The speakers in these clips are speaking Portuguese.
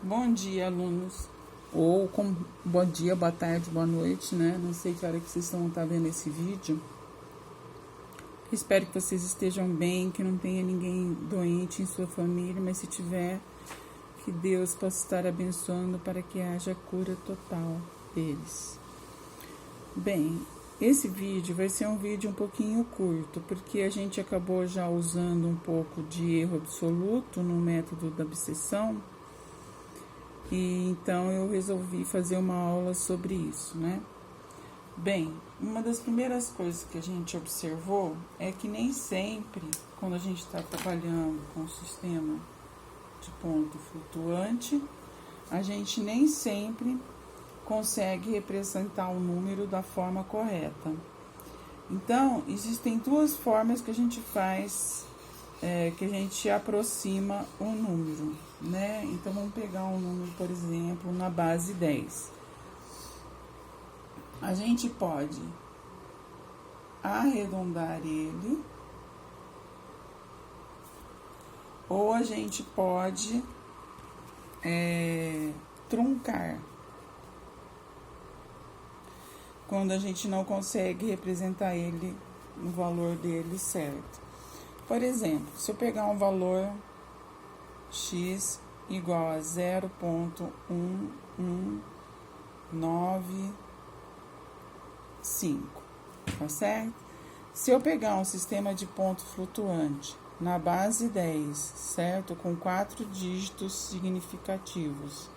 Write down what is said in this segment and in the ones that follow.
Bom dia, alunos. Ou bom dia, boa tarde, boa noite, né? Não sei que hora que vocês estão vendo esse vídeo. Espero que vocês estejam bem, que não tenha ninguém doente em sua família, mas se tiver, que Deus possa estar abençoando para que haja cura total deles. Bem, esse vídeo vai ser um vídeo um pouquinho curto, porque a gente acabou já usando um pouco de erro absoluto no método da obsessão. E então eu resolvi fazer uma aula sobre isso, né? Bem, uma das primeiras coisas que a gente observou é que nem sempre, quando a gente está trabalhando com o sistema de ponto flutuante, a gente nem sempre consegue representar o número da forma correta. Então, existem duas formas que a gente faz, que a gente aproxima um número, né? Então, vamos pegar um número, por exemplo, na base 10. A gente pode arredondar ele, ou a gente pode truncar, quando a gente não consegue representar ele no valor dele certo. Por exemplo, se eu pegar um valor x igual a 0,1195, tá certo? Se eu pegar um sistema de ponto flutuante na base 10, certo? Com 4 dígitos significativos.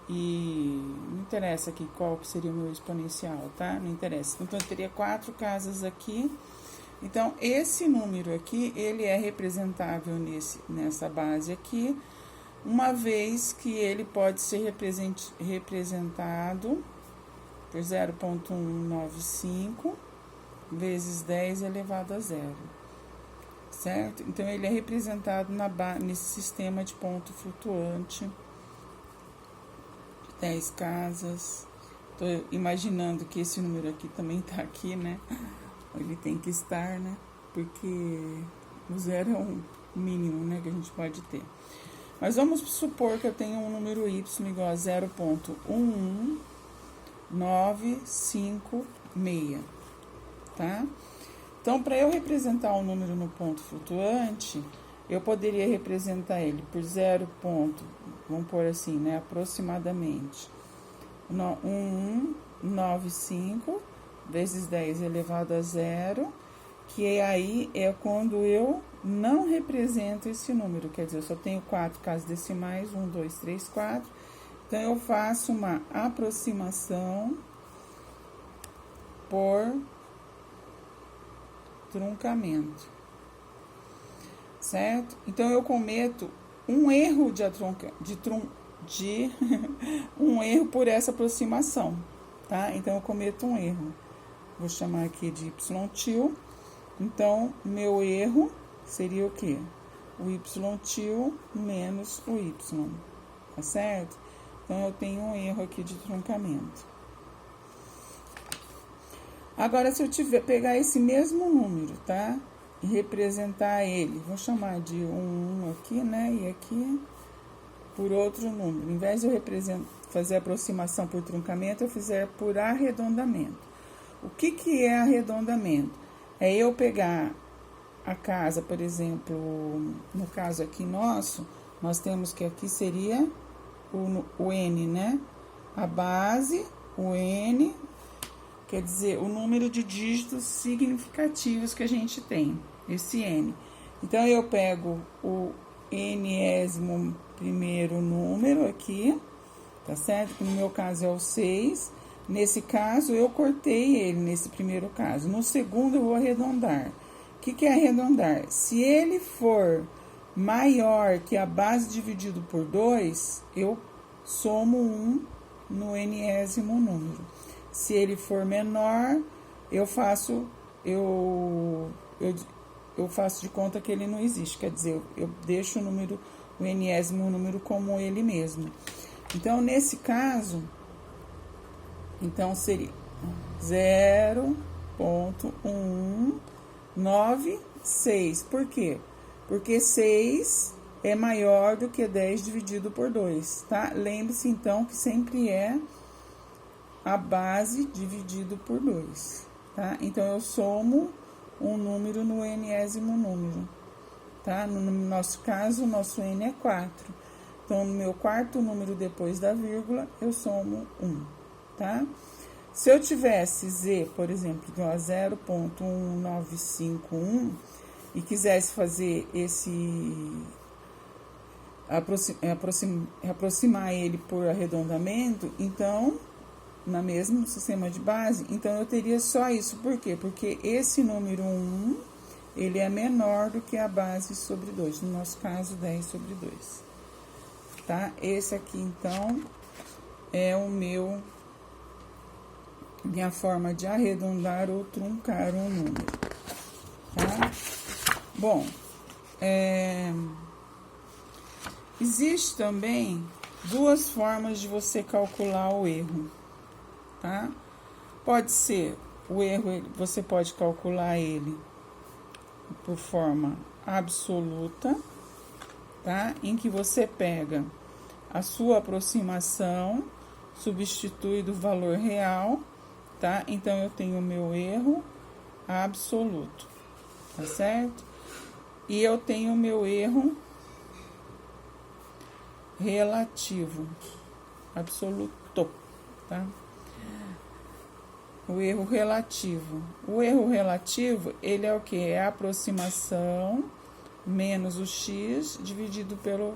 E não interessa aqui qual que seria o meu exponencial, tá? Não interessa. Então, eu teria 4 casas aqui. Então, esse número aqui, ele é representável nessa base aqui, uma vez que ele pode ser representado por 0,195 vezes 10 elevado a 0, certo? Então, ele é representado nesse sistema de ponto flutuante, de 10 casas. Estou imaginando que esse número aqui também está aqui, né? Ele tem que estar, né? Porque o 0 é um mínimo, né? Que a gente pode ter. Mas vamos supor que eu tenho um número y igual a 0,11956, tá? Então, para eu representar um número no ponto flutuante, eu poderia representar ele por 0, vamos pôr assim, né? Aproximadamente 1195 vezes 10 elevado a 0, que aí é quando eu não represento esse número, quer dizer, eu só tenho 4 casas decimais, 1, 2, 3, 4, então eu faço uma aproximação por truncamento, certo? Então, eu cometo um erro um erro por essa aproximação, tá? Então, eu cometo um erro. Vou chamar aqui de y-til. Então, meu erro seria o quê? O y-til menos o y, tá certo? Então, eu tenho um erro aqui de truncamento. Agora, se eu pegar esse mesmo número, tá? E representar ele, vou chamar de 1 aqui, né? E aqui por outro número. Em vez de eu fazer aproximação por truncamento, eu fizer por arredondamento. O que é arredondamento? É eu pegar a casa, por exemplo, no caso aqui nosso, nós temos que aqui seria o N, né? A base, o N, quer dizer, o número de dígitos significativos que a gente tem, esse N. Então, eu pego o Nésimo primeiro número aqui, tá certo? Que no meu caso é o 6. Nesse caso, eu cortei ele, nesse primeiro caso. No segundo, eu vou arredondar. O que é arredondar? Se ele for maior que a base dividido por 2, eu somo 1 no enésimo número. Se ele for menor, eu faço de conta que ele não existe. Quer dizer, eu deixo o enésimo número como ele mesmo. Então, nesse caso, seria 0,196. Por quê? Porque 6 é maior do que 10 dividido por 2, tá? Lembre-se, então, que sempre é a base dividido por 2, tá? Então, eu somo um número no enésimo número, tá? No nosso caso, o nosso n é 4. Então, no meu quarto número depois da vírgula, eu somo 1, tá? Se eu tivesse z, por exemplo, igual a 0,1951 e quisesse fazer aproximar ele por arredondamento, então, no mesmo sistema de base, então eu teria só isso. Por quê? Porque esse número 1, ele é menor do que a base sobre 2, no nosso caso, 10 sobre 2, tá? Esse aqui, então, é minha forma de arredondar ou truncar um número, tá? Bom, existe também duas formas de você calcular o erro, tá? Pode ser, o erro, você pode calcular ele por forma absoluta, tá? Em que você pega a sua aproximação, substitui do valor real, tá? Então, eu tenho o meu erro absoluto, tá certo? E eu tenho o meu erro relativo, absoluto, tá? O erro relativo. O erro relativo, ele é o que? É a aproximação menos o x dividido pelo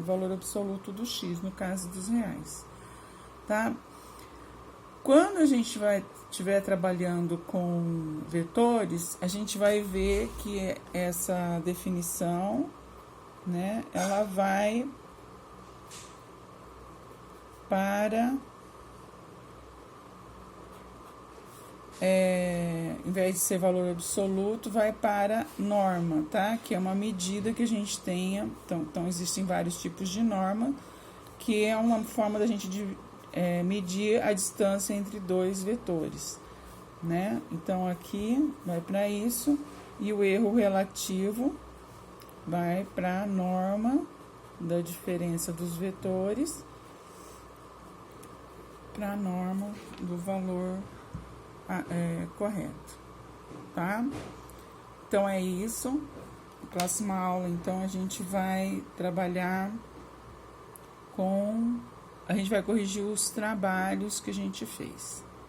valor absoluto do x, no caso dos reais, tá? Quando a gente estiver trabalhando com vetores, a gente vai ver que essa definição, né, ela vai para, em vez de ser valor absoluto, vai para norma, tá? Que é uma medida que a gente tenha. Então existem vários tipos de norma, que é uma forma da gente medir a distância entre dois vetores, né? Então, aqui vai para isso, e o erro relativo vai para a norma da diferença dos vetores para a norma do valor correto, tá? Então, é isso. Na próxima aula, então, a gente vai trabalhar a gente vai corrigir os trabalhos que a gente fez.